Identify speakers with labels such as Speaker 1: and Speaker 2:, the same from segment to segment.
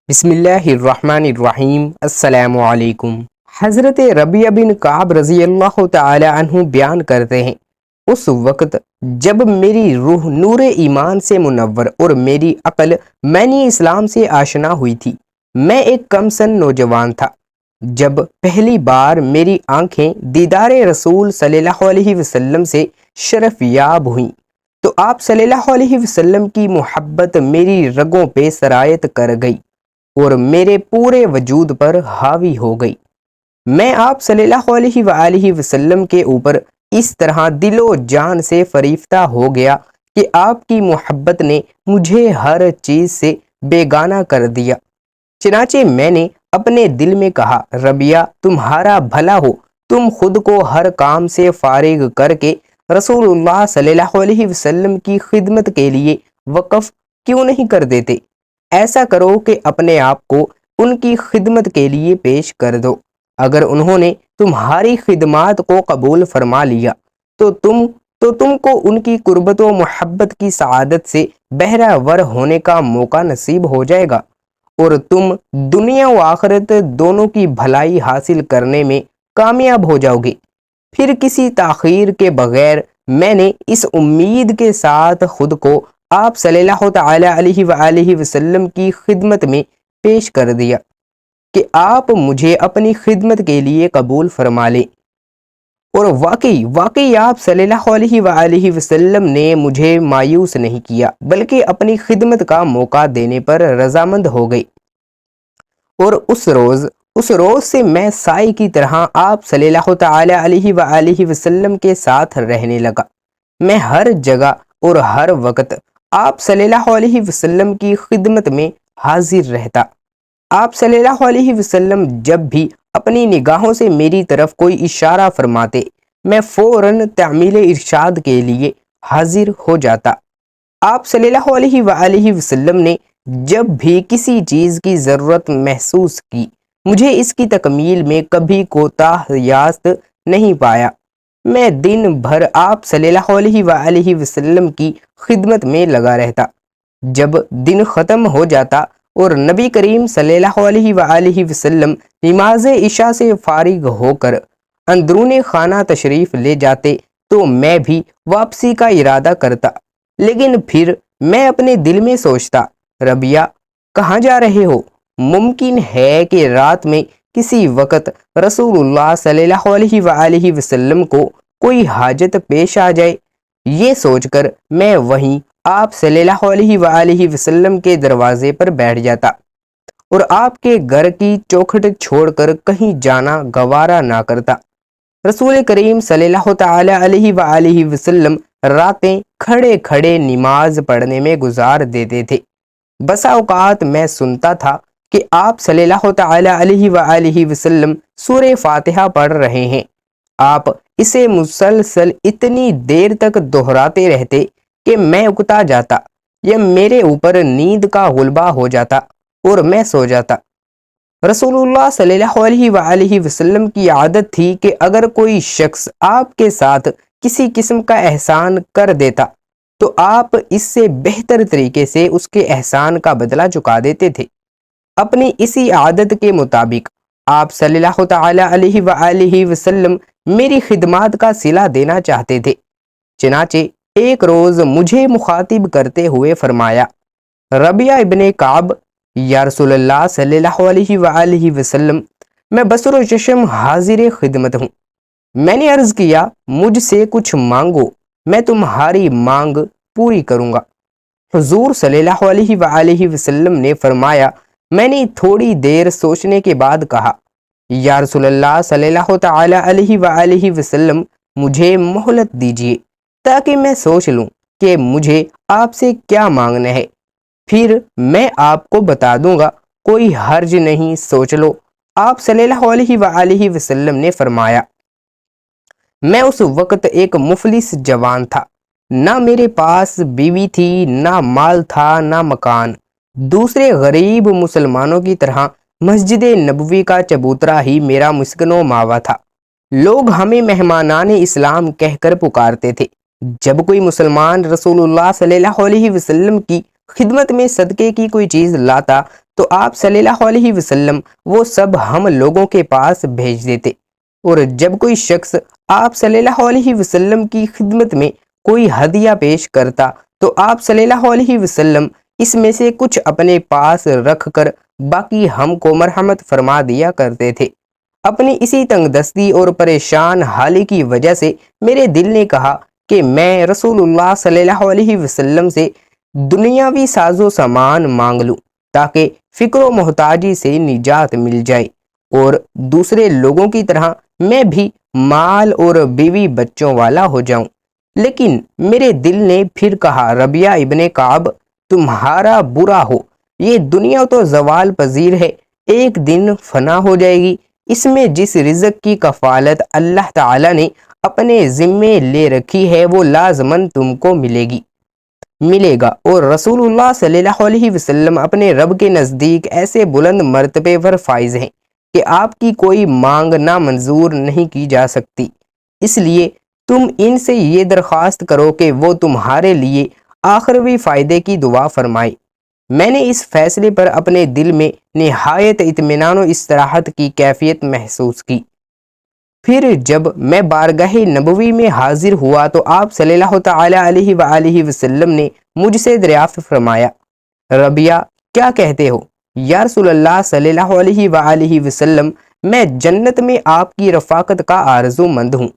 Speaker 1: بسم اللہ الرحمن الرحیم۔ السلام علیکم۔ حضرت ربیعہ بن کعب رضی اللہ تعالی عنہ بیان کرتے ہیں، اس وقت جب میری روح نور ایمان سے منور اور میری عقل معنی اسلام سے آشنا ہوئی تھی، میں ایک کم سن نوجوان تھا۔ جب پہلی بار میری آنکھیں دیدار رسول صلی اللہ علیہ وسلم سے شرف یاب ہوئیں تو آپ صلی اللہ علیہ وسلم کی محبت میری رگوں پہ سرایت کر گئی اور میرے پورے وجود پر حاوی ہو گئی۔ میں آپ صلی اللہ علیہ وآلہ وسلم کے اوپر اس طرح دل و جان سے فریفتہ ہو گیا کہ آپ کی محبت نے مجھے ہر چیز سے بیگانہ کر دیا۔ چنانچہ میں نے اپنے دل میں کہا، ربیعہ تمہارا بھلا ہو، تم خود کو ہر کام سے فارغ کر کے رسول اللہ صلی اللہ علیہ وسلم کی خدمت کے لیے وقف کیوں نہیں کر دیتے؟ ایسا کرو کہ اپنے آپ کو ان کی خدمت کے لیے پیش کر دو۔ اگر انہوں نے تمہاری خدمات کو قبول فرما لیا تو تم کو ان کی قربت و محبت کی سعادت سے بہرہ ور ہونے کا موقع نصیب ہو جائے گا اور تم دنیا و آخرت دونوں کی بھلائی حاصل کرنے میں کامیاب ہو جاؤ گے۔ پھر کسی تاخیر کے بغیر میں نے اس امید کے ساتھ خود کو آپ صلی اللہ تعالی علیہ وآلہ وسلم کی خدمت میں پیش کر دیا کہ آپ مجھے اپنی خدمت کے لیے قبول فرما لیں، اور واقعی آپ صلی اللہ علیہ وآلہ وسلم نے مجھے مایوس نہیں کیا بلکہ اپنی خدمت کا موقع دینے پر رضامند ہو گئی، اور اس روز سے میں سائے کی طرح آپ صلی اللہ تعالی علیہ وآلہ وسلم کے ساتھ رہنے لگا۔ میں ہر جگہ اور ہر وقت آپ صلی اللہ علیہ وسلم کی خدمت میں حاضر رہتا۔ آپ صلی اللہ علیہ وسلم جب بھی اپنی نگاہوں سے میری طرف کوئی اشارہ فرماتے، میں فوراً تعمیل ارشاد کے لیے حاضر ہو جاتا۔ آپ صلی اللہ علیہ وآلہ وسلم نے جب بھی کسی چیز کی ضرورت محسوس کی، مجھے اس کی تکمیل میں کبھی کوتاہ یاست نہیں پایا۔ میں دن بھر آپ صلی اللہ علیہ وآلہ وسلم کی خدمت میں لگا رہتا۔ جب دن ختم ہو جاتا اور نبی کریم صلی اللہ علیہ وآلہ وسلم نماز عشاء سے فارغ ہو کر اندرون خانہ تشریف لے جاتے تو میں بھی واپسی کا ارادہ کرتا، لیکن پھر میں اپنے دل میں سوچتا، ربیعہ کہاں جا رہے ہو؟ ممکن ہے کہ رات میں کسی وقت رسول اللہ صلی اللہ علیہ وآلہ وسلم کو کوئی حاجت پیش آ جائے۔ یہ سوچ کر میں وہیں آپ صلی اللہ علیہ وآلہ وسلم کے دروازے پر بیٹھ جاتا اور آپ کے گھر کی چوکھٹ چھوڑ کر کہیں جانا گوارا نہ کرتا۔ رسول کریم صلی اللہ تعالی علیہ وآلہ وسلم راتیں کھڑے کھڑے نماز پڑھنے میں گزار دیتے تھے۔ بسا اوقات میں سنتا تھا کہ آپ صلی اللہ تعالی علیہ وآلہ وسلم سورہ فاتحہ پڑھ رہے ہیں۔ آپ اسے مسلسل اتنی دیر تک دہراتے رہتے کہ میں اکتا جاتا یا میرے اوپر نیند کا غلبہ ہو جاتا اور میں سو جاتا۔ رسول اللہ صلی اللہ علیہ وآلہ وسلم کی عادت تھی کہ اگر کوئی شخص آپ کے ساتھ کسی قسم کا احسان کر دیتا تو آپ اس سے بہتر طریقے سے اس کے احسان کا بدلہ چکا دیتے تھے۔ اپنی اسی عادت کے مطابق آپ صلی اللہ تعالی علیہ وآلہ وسلم میری خدمات کا صلہ دینا چاہتے تھے۔ چنانچہ ایک روز مجھے مخاطب کرتے ہوئے فرمایا، ربیعہ ابن کعب، یا رسول اللہ صلی اللہ علیہ وآلہ وسلم، میں بصر و چشم حاضر خدمت ہوں۔ میں نے عرض کیا، مجھ سے کچھ مانگو، میں تمہاری مانگ پوری کروں گا۔ حضور صلی اللہ علیہ وآلہ وسلم نے فرمایا، میں نے تھوڑی دیر سوچنے کے بعد کہا، یا رسول اللہ صلی اللہ تعالی علیہ وآلہ وسلم، مجھے مہلت دیجیے تاکہ میں سوچ لوں کہ مجھے آپ سے کیا مانگنا ہے، پھر میں آپ کو بتا دوں گا۔ کوئی حرج نہیں، سوچ لو۔ آپ صلی اللہ علیہ وآلہ وسلم نے فرمایا، میں اس وقت ایک مفلس جوان تھا، نہ میرے پاس بیوی تھی، نہ مال تھا، نہ مکان۔ دوسرے غریب مسلمانوں کی طرح مسجد نبوی کا چبوترا ہی میرا مسکن و ماوا تھا۔ لوگ ہمیں مہمانان اسلام کہہ کر پکارتے تھے۔ جب کوئی مسلمان رسول اللہ صلی اللہ علیہ وسلم کی خدمت میں صدقے کی کوئی چیز لاتا تو آپ صلی اللہ علیہ وسلم وہ سب ہم لوگوں کے پاس بھیج دیتے، اور جب کوئی شخص آپ صلی اللہ علیہ وسلم کی خدمت میں کوئی ہدیہ پیش کرتا تو آپ صلی اللہ علیہ وسلم اس میں سے کچھ اپنے پاس رکھ کر باقی ہم کو مرحمت فرما دیا کرتے تھے۔ اپنی اسی تنگ دستی اور پریشان حالی کی وجہ سے میرے دل نے کہا کہ میں رسول اللہ صلی اللہ علیہ وسلم سے دنیاوی ساز و سامان مانگ لوں تاکہ فکر و محتاجی سے نجات مل جائے، اور دوسرے لوگوں کی طرح میں بھی مال اور بیوی بچوں والا ہو جاؤں۔ لیکن میرے دل نے پھر کہا، ربیہ ابن کعب، تمہارا برا ہو، یہ دنیا تو زوال پذیر ہے، ایک دن فنا ہو جائے گی، اس میں جس رزق کی کفالت اللہ تعالی نے اپنے ذمے لے رکھی ہے وہ لازماً تم کو ملے گا، اور رسول اللہ صلی اللہ علیہ وسلم اپنے رب کے نزدیک ایسے بلند مرتبے پر فائز ہیں کہ آپ کی کوئی مانگ نامنظور نہیں کی جا سکتی، اس لیے تم ان سے یہ درخواست کرو کہ وہ تمہارے لیے آخروی فائدے کی دعا فرمائے۔ میں نے اس فیصلے پر اپنے دل میں نہایت اطمینان و استراحت کی کیفیت محسوس کی۔ پھر جب میں بارگاہ نبوی میں حاضر ہوا تو آپ صلی اللہ تعالی علیہ وآلہ وسلم نے مجھ سے دریافت فرمایا، ربیہ کیا کہتے ہو؟ یا رسول اللہ صلی اللہ علیہ وآلہ وسلم، میں جنت میں آپ کی رفاقت کا آرزو مند ہوں۔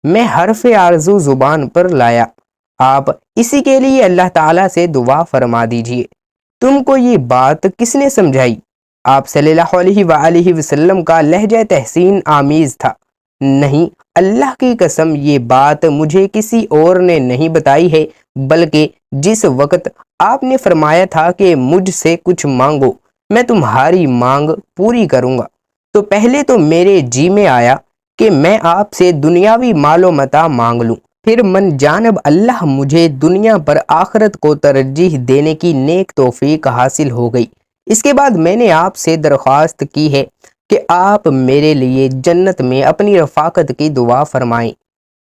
Speaker 1: میں حرف آرزو زبان پر لایا، آپ اسی کے لیے اللہ تعالیٰ سے دعا فرما دیجئے۔ تم کو یہ بات کس نے سمجھائی؟ آپ صلی اللہ علیہ وآلہ وسلم کا لہجہ تحسین آمیز تھا، نہیں، اللہ کی قسم یہ بات مجھے کسی اور نے نہیں بتائی ہے، بلکہ جس وقت آپ نے فرمایا تھا کہ مجھ سے کچھ مانگو میں تمہاری مانگ پوری کروں گا، تو پہلے تو میرے جی میں آیا کہ میں آپ سے دنیاوی مال و متاع مانگ لوں، پھر من جانب اللہ مجھے دنیا پر آخرت کو ترجیح دینے کی نیک توفیق حاصل ہو گئی۔ اس کے بعد میں نے آپ سے درخواست کی ہے کہ آپ میرے لیے جنت میں اپنی رفاقت کی دعا فرمائیں۔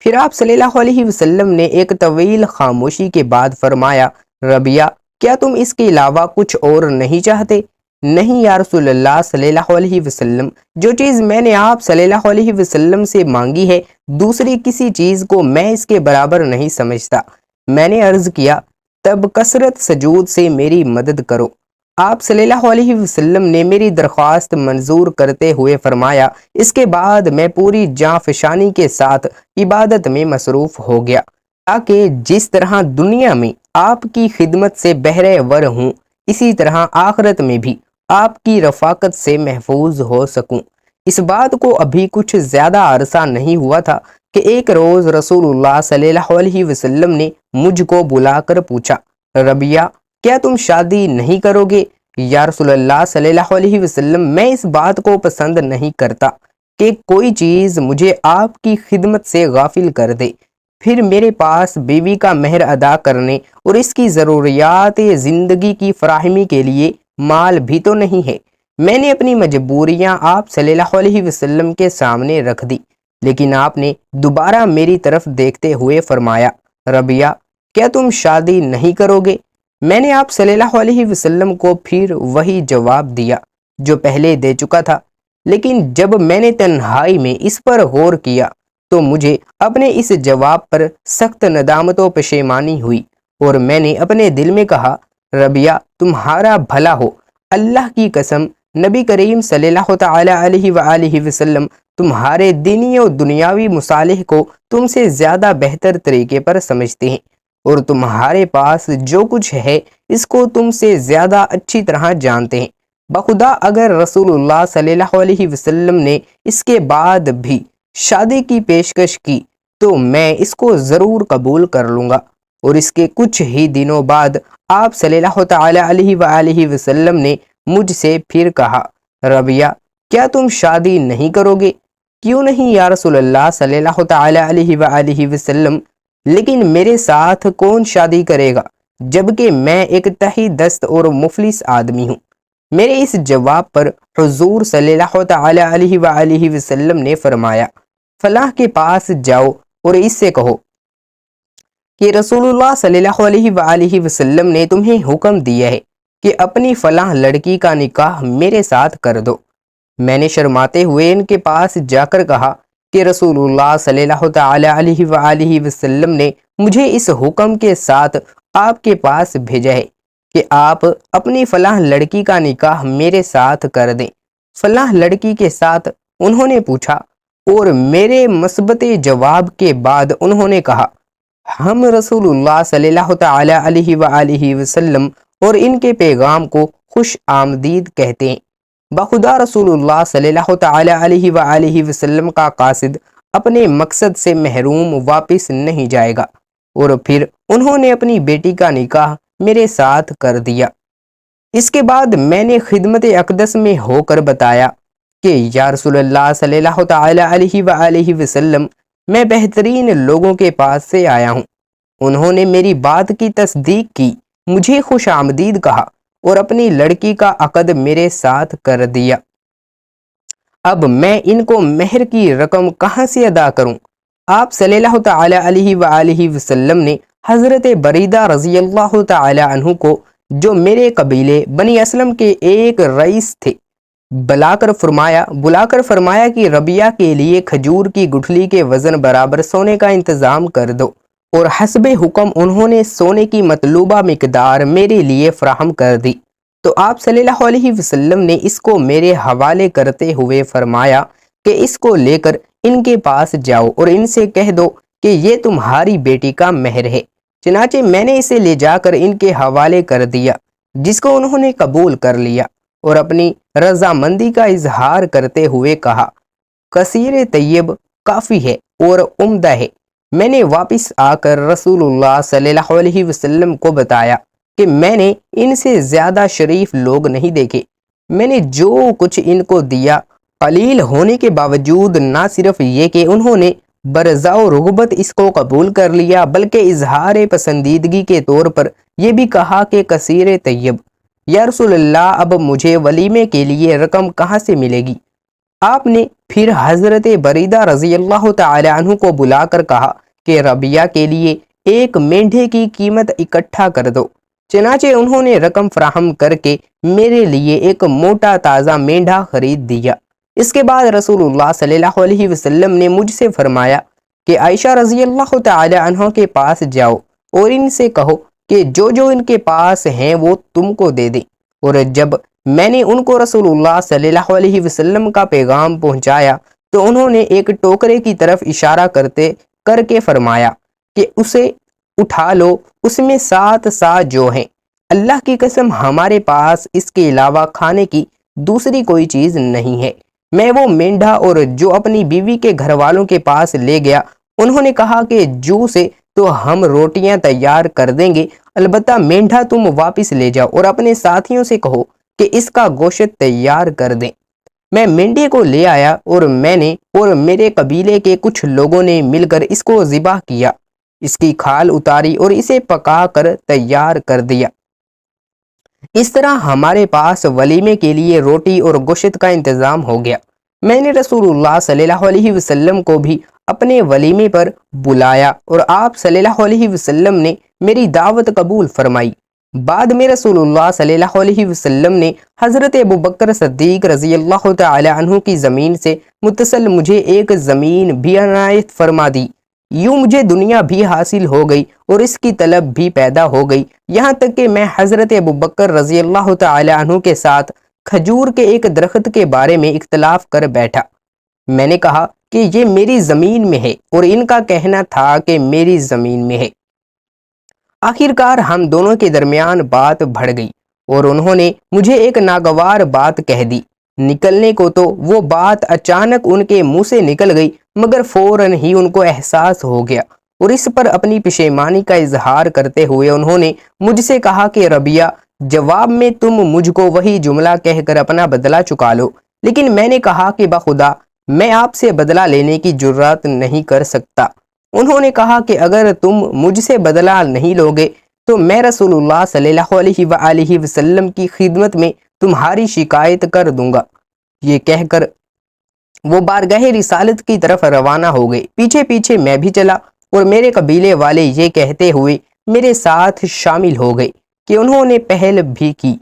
Speaker 1: پھر آپ صلی اللہ علیہ وسلم نے ایک طویل خاموشی کے بعد فرمایا، ربیہ کیا تم اس کے علاوہ کچھ اور نہیں چاہتے؟ نہیں یا رسول اللہ صلی اللہ علیہ وسلم، جو چیز میں نے آپ صلی اللہ علیہ وسلم سے مانگی ہے دوسری کسی چیز کو میں اس کے برابر نہیں سمجھتا۔ میں نے عرض کیا، تب کثرت سجود سے میری مدد کرو۔ آپ صلی اللہ علیہ وسلم نے میری درخواست منظور کرتے ہوئے فرمایا، اس کے بعد میں پوری جاں فشانی کے ساتھ عبادت میں مصروف ہو گیا تاکہ جس طرح دنیا میں آپ کی خدمت سے بہرے ور ہوں اسی طرح آخرت میں بھی آپ کی رفاقت سے محفوظ ہو سکوں۔ اس بات کو ابھی کچھ زیادہ عرصہ نہیں ہوا تھا کہ ایک روز رسول اللہ صلی اللہ علیہ وسلم نے مجھ کو بلا کر پوچھا، ربیہ کیا تم شادی نہیں کرو گے؟ یا رسول اللہ صلی اللہ علیہ وسلم، میں اس بات کو پسند نہیں کرتا کہ کوئی چیز مجھے آپ کی خدمت سے غافل کر دے، پھر میرے پاس بیوی کا مہر ادا کرنے اور اس کی ضروریات زندگی کی فراہمی کے لیے مال بھی تو نہیں ہے۔ میں نے اپنی مجبوریاں آپ صلی اللہ علیہ وسلم کے سامنے رکھ دی، لیکن آپ نے دوبارہ میری طرف دیکھتے ہوئے فرمایا، ربیہ کیا تم شادی نہیں کرو گے؟ میں نے آپ صلی اللہ علیہ وسلم کو پھر وہی جواب دیا جو پہلے دے چکا تھا، لیکن جب میں نے تنہائی میں اس پر غور کیا تو مجھے اپنے اس جواب پر سخت ندامت و پشیمانی ہوئی، اور میں نے اپنے دل میں کہا، ربیہ تمہارا بھلا ہو، اللہ کی قسم نبی کریم صلی اللہ تعالی علیہ وآلہ وسلم تمہارے دینی و دنیاوی مصالح کو تم سے زیادہ بہتر طریقے پر سمجھتے ہیں، اور تمہارے پاس جو کچھ ہے اس کو تم سے زیادہ اچھی طرح جانتے ہیں۔ بخدا اگر رسول اللہ صلی اللہ علیہ وسلم نے اس کے بعد بھی شادی کی پیشکش کی تو میں اس کو ضرور قبول کر لوں گا۔ اور اس کے کچھ ہی دنوں بعد آپ صلی اللہ تعالی علیہ وآلہ وسلم نے مجھ سے پھر کہا، ربیہ کیا تم شادی نہیں کرو گے؟ کیوں نہیں یا رسول اللہ صلی اللہ تعالی علیہ وآلہ وسلم، لیکن میرے ساتھ کون شادی کرے گا جبکہ میں ایک تہی دست اور مفلس آدمی ہوں؟ میرے اس جواب پر حضور صلی اللہ تعالی علیہ وآلہ وسلم نے فرمایا، فلاں کے پاس جاؤ اور اس سے کہو کہ رسول اللہ صلی اللہ علیہ وآلہ وسلم نے تمہیں حکم دیا ہے کہ اپنی فلاں لڑکی کا نکاح میرے ساتھ کر دو۔ میں نے شرماتے ہوئے ان کے پاس جا کر کہا کہ رسول اللہ صلی اللہ تعالی علیہ وآلہ وسلم نے مجھے اس حکم کے ساتھ آپ کے پاس بھیجا ہے کہ آپ اپنی فلاں لڑکی کا نکاح میرے ساتھ کر دیں۔ فلاں لڑکی کے ساتھ انہوں نے پوچھا، اور میرے مثبت جواب کے بعد انہوں نے کہا، ہم رسول اللہ صلی اللہ تعالی علیہ وآلہ وسلم اور ان کے پیغام کو خوش آمدید کہتے ہیں۔ بخدا رسول اللہ صلی اللہ تعالی علیہ وآلہ وسلم کا قاصد اپنے مقصد سے محروم واپس نہیں جائے گا۔ اور پھر انہوں نے اپنی بیٹی کا نکاح میرے ساتھ کر دیا۔ اس کے بعد میں نے خدمت اقدس میں ہو کر بتایا کہ یا رسول اللہ صلی اللہ تعالی علیہ وآلہ وسلم، میں بہترین لوگوں کے پاس سے آیا ہوں۔ انہوں نے میری بات کی تصدیق کی، مجھے خوش آمدید کہا اور اپنی لڑکی کا عقد میرے ساتھ کر دیا۔ اب میں ان کو مہر کی رقم کہاں سے ادا کروں؟ آپ صلی اللہ تعالی علیہ وآلہ وسلم نے حضرت بریدہ رضی اللہ تعالی عنہ کو، جو میرے قبیلے بنی اسلم کے ایک رئیس تھے، بلا کر فرمایا کہ ربیہ کے لیے کھجور کی گٹھلی کے وزن برابر سونے کا انتظام کر دو، اور حسب حکم انہوں نے سونے کی مطلوبہ مقدار میرے لیے فراہم کر دی۔ تو آپ صلی اللہ علیہ وسلم نے اس کو میرے حوالے کرتے ہوئے فرمایا کہ اس کو لے کر ان کے پاس جاؤ اور ان سے کہہ دو کہ یہ تمہاری بیٹی کا مہر ہے۔ چنانچہ میں نے اسے لے جا کر ان کے حوالے کر دیا، جس کو انہوں نے قبول کر لیا اور اپنی رضامندی کا اظہار کرتے ہوئے کہا، کثیر طیب کافی ہے اور عمدہ ہے۔ میں نے واپس آ کر رسول اللہ صلی اللہ علیہ وسلم کو بتایا کہ میں نے ان سے زیادہ شریف لوگ نہیں دیکھے۔ میں نے جو کچھ ان کو دیا قلیل ہونے کے باوجود نہ صرف یہ کہ انہوں نے برضا و رغبت اس کو قبول کر لیا، بلکہ اظہار پسندیدگی کے طور پر یہ بھی کہا کہ کثیر طیب، یا رسول اللہ اب مجھے ولیمے کے لیے رقم کہاں سے ملے گی؟ آپ نے پھر حضرت بریدہ رضی اللہ تعالی عنہ کو بلا کر کہا کہ ربیہ کے لیے ایک مینڈھے کی قیمت اکٹھا کر دو۔ چنانچہ انہوں نے رقم فراہم کر کے میرے لیے ایک موٹا تازہ مینڈھا خرید دیا۔ اس کے بعد رسول اللہ صلی اللہ علیہ وسلم نے مجھ سے فرمایا کہ عائشہ رضی اللہ تعالی عنہ کے پاس جاؤ اور ان سے کہو کہ جو جو ان کے پاس ہیں وہ تم کو دے دیں۔ اور جب میں نے ان کو رسول اللہ صلی اللہ علیہ وسلم کا پیغام پہنچایا تو انہوں نے ایک ٹوکرے کی طرف اشارہ کر کے فرمایا کہ اسے اٹھا لو، اس میں 7 سا جو ہیں۔ اللہ کی قسم ہمارے پاس اس کے علاوہ کھانے کی دوسری کوئی چیز نہیں ہے۔ میں وہ مینڈھا اور جو اپنی بیوی کے گھر والوں کے پاس لے گیا، انہوں نے کہا کہ جو سے تو ہم روٹیاں تیار کر دیں گے، البتہ مینڈھا تم واپس لے جاؤ اور اپنے ساتھیوں سے کہو کہ اس کا گوشت تیار کر دیں۔ میں مینڈھے کو لے آیا اور میں نے اور میرے قبیلے کے کچھ لوگوں نے مل کر اس کو ذبح کیا، اس کی کھال اتاری اور اسے پکا کر تیار کر دیا۔ اس طرح ہمارے پاس ولیمے کے لیے روٹی اور گوشت کا انتظام ہو گیا۔ میں نے رسول اللہ صلی اللہ علیہ وسلم کو بھی اپنے ولیمے پر بلایا اور آپ صلی اللہ علیہ وسلم نے میری دعوت قبول فرمائی۔ بعد میں رسول اللہ صلی اللہ علیہ وسلم نے حضرت ابوبکر صدیق رضی اللہ تعالی عنہ کی زمین سے متصل مجھے ایک زمین بھی عنایت فرما دی۔ یوں مجھے دنیا بھی حاصل ہو گئی اور اس کی طلب بھی پیدا ہو گئی، یہاں تک کہ میں حضرت ابوبکر رضی اللہ تعالی عنہ کے ساتھ کھجور کے ایک درخت کے بارے میں اختلاف کر بیٹھا۔ میں نے کہا کہ یہ میری زمین میں ہے اور ان کا کہنا تھا کہ میری زمین میں ہے۔ آخرکار ہم دونوں کے درمیان بات بڑھ گئی اور انہوں نے مجھے ایک ناگوار بات کہہ دی۔ نکلنے کو تو وہ بات اچانک ان کے منہ سے نکل گئی، مگر فوراً ہی ان کو احساس ہو گیا اور اس پر اپنی پشیمانی کا اظہار کرتے ہوئے انہوں نے مجھ سے کہا کہ ربیہ، جواب میں تم مجھ کو وہی جملہ کہہ کر اپنا بدلہ چکا لو۔ لیکن میں نے کہا کہ بخدا میں آپ سے بدلہ لینے کی جرات نہیں کر سکتا۔ انہوں نے کہا کہ اگر تم مجھ سے بدلہ نہیں لوگے تو میں رسول اللہ صلی اللہ علیہ وآلہ وسلم کی خدمت میں تمہاری شکایت کر دوں گا۔ یہ کہہ کر وہ بارگاہ رسالت کی طرف روانہ ہو گئے۔ پیچھے پیچھے میں بھی چلا اور میرے قبیلے والے یہ کہتے ہوئے میرے ساتھ شامل ہو گئے کہ انہوں نے پہل بھی کی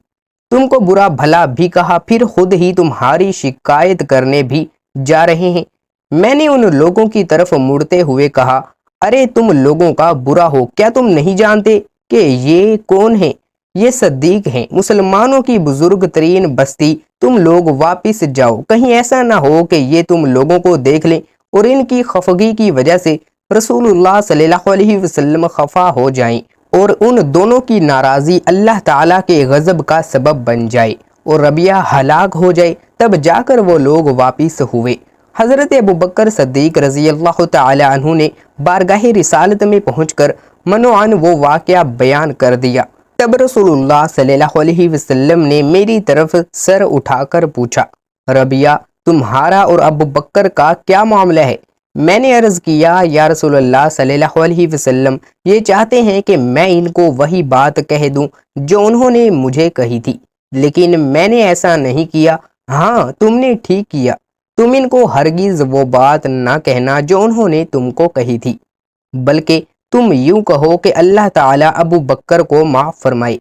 Speaker 1: تم کو برا بھلا بھی کہا، پھر خود ہی تمہاری شکایت کرنے بھی جا رہے ہیں۔ میں نے ان لوگوں کی طرف مڑتے ہوئے کہا، ارے تم لوگوں کا برا ہو، کیا تم نہیں جانتے کہ یہ کون ہیں؟ یہ صدیق ہیں، مسلمانوں کی بزرگ ترین بستی۔ تم لوگ واپس جاؤ، کہیں ایسا نہ ہو کہ یہ تم لوگوں کو دیکھ لیں اور ان کی خفگی کی وجہ سے رسول اللہ صلی اللہ علیہ وسلم خفا ہو جائیں اور ان دونوں کی ناراضی اللہ تعالیٰ کے غضب کا سبب بن جائے اور ربیہ ہلاک ہو جائے۔ تب جا کر وہ لوگ واپس ہوئے۔ حضرت ابوبکر صدیق رضی اللہ تعالی عنہ نے بارگاہ رسالت میں پہنچ کر منوعاً وہ واقعہ بیان کر دیا۔ تب رسول اللہ صلی اللہ علیہ وسلم نے میری طرف سر اٹھا کر پوچھا، ربیہ تمہارا اور ابوبکر کا کیا معاملہ ہے؟ میں نے عرض کیا، یا رسول اللہ صلی اللہ علیہ وسلم، یہ چاہتے ہیں کہ میں ان کو وہی بات کہہ دوں جو انہوں نے مجھے کہی تھی، لیکن میں نے ایسا نہیں کیا۔ ہاں تم نے ٹھیک کیا، تم ان کو ہرگز وہ بات نہ کہنا جو انہوں نے تم کو کہی تھی، بلکہ تم یوں کہو کہ اللہ تعالیٰ ابوبکر کو معاف فرمائے۔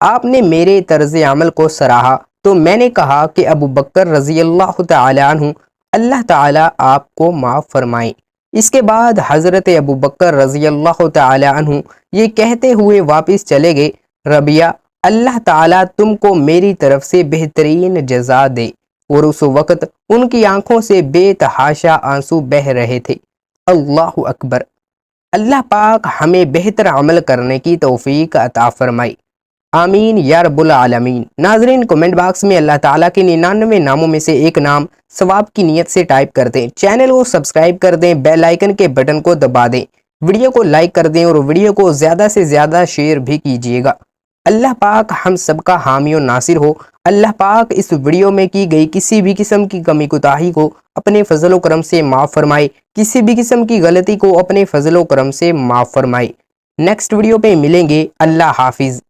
Speaker 1: آپ نے میرے طرز عمل کو سراہا تو میں نے کہا کہ ابوبکر رضی اللہ تعالی عنہ، اللہ تعالیٰ آپ کو معاف فرمائے۔ اس کے بعد حضرت ابوبکر رضی اللہ تعالی عنہ یہ کہتے ہوئے واپس چلے گئے، ربیہ اللہ تعالیٰ تم کو میری طرف سے بہترین جزا دے۔ اور اس وقت ان کی آنکھوں سے بے تحاشا آنسو بہہ رہے تھے۔ اللہ اکبر۔ اللہ پاک ہمیں بہتر عمل کرنے کی توفیق عطا فرمائے، آمین یا رب العالمین۔ ناظرین کمنٹ باکس میں اللہ تعالیٰ کے 99 ناموں میں سے ایک نام ثواب کی نیت سے ٹائپ کر دیں، چینل کو سبسکرائب کر دیں، بیل آئیکن کے بٹن کو دبا دیں، ویڈیو کو لائک کر دیں اور ویڈیو کو زیادہ سے زیادہ شیئر بھی کیجیے گا۔ اللہ پاک ہم سب کا حامی و ناصر ہو۔ اللہ پاک اس ویڈیو میں کی گئی کسی بھی قسم کی کمی کوتاہی کو اپنے فضل و کرم سے معاف فرمائے، کسی بھی قسم کی غلطی کو اپنے فضل و کرم سے معاف فرمائے۔ نیکسٹ ویڈیو پہ ملیں گے، اللہ حافظ۔